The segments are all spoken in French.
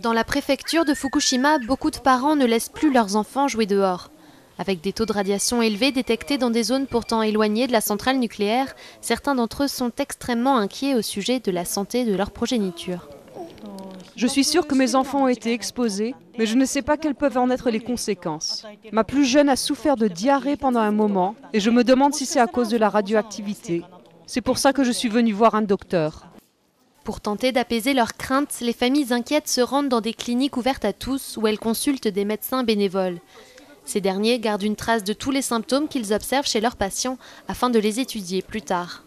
Dans la préfecture de Fukushima, beaucoup de parents ne laissent plus leurs enfants jouer dehors. Avec des taux de radiation élevés détectés dans des zones pourtant éloignées de la centrale nucléaire, certains d'entre eux sont extrêmement inquiets au sujet de la santé de leur progéniture. Je suis sûre que mes enfants ont été exposés, mais je ne sais pas quelles peuvent en être les conséquences. Ma plus jeune a souffert de diarrhée pendant un moment et je me demande si c'est à cause de la radioactivité. C'est pour ça que je suis venue voir un docteur. Pour tenter d'apaiser leurs craintes, les familles inquiètes se rendent dans des cliniques ouvertes à tous où elles consultent des médecins bénévoles. Ces derniers gardent une trace de tous les symptômes qu'ils observent chez leurs patients afin de les étudier plus tard.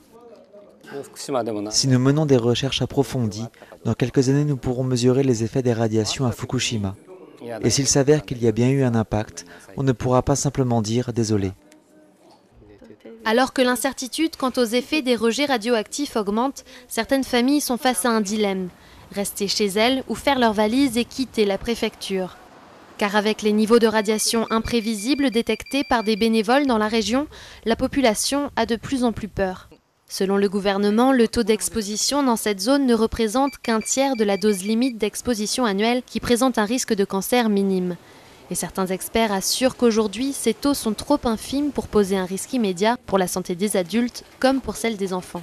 Si nous menons des recherches approfondies, dans quelques années nous pourrons mesurer les effets des radiations à Fukushima. Et s'il s'avère qu'il y a bien eu un impact, on ne pourra pas simplement dire « désolé ». Alors que l'incertitude quant aux effets des rejets radioactifs augmente, certaines familles sont face à un dilemme. Rester chez elles ou faire leurs valises et quitter la préfecture. Car avec les niveaux de radiation imprévisibles détectés par des bénévoles dans la région, la population a de plus en plus peur. Selon le gouvernement, le taux d'exposition dans cette zone ne représente qu'un tiers de la dose limite d'exposition annuelle qui présente un risque de cancer minime. Et certains experts assurent qu'aujourd'hui, ces taux sont trop infimes pour poser un risque immédiat pour la santé des adultes comme pour celle des enfants.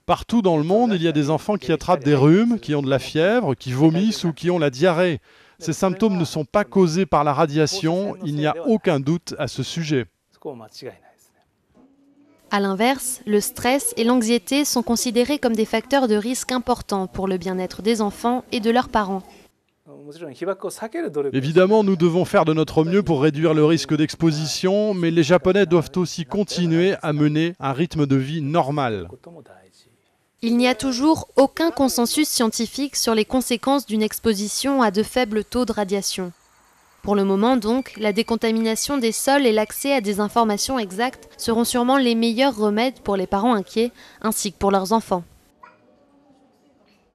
Partout dans le monde, il y a des enfants qui attrapent des rhumes, qui ont de la fièvre, qui vomissent ou qui ont la diarrhée. Ces symptômes ne sont pas causés par la radiation, il n'y a aucun doute à ce sujet. A l'inverse, le stress et l'anxiété sont considérés comme des facteurs de risque importants pour le bien-être des enfants et de leurs parents. Évidemment, nous devons faire de notre mieux pour réduire le risque d'exposition, mais les Japonais doivent aussi continuer à mener un rythme de vie normal. Il n'y a toujours aucun consensus scientifique sur les conséquences d'une exposition à de faibles taux de radiation. Pour le moment donc, la décontamination des sols et l'accès à des informations exactes seront sûrement les meilleurs remèdes pour les parents inquiets ainsi que pour leurs enfants.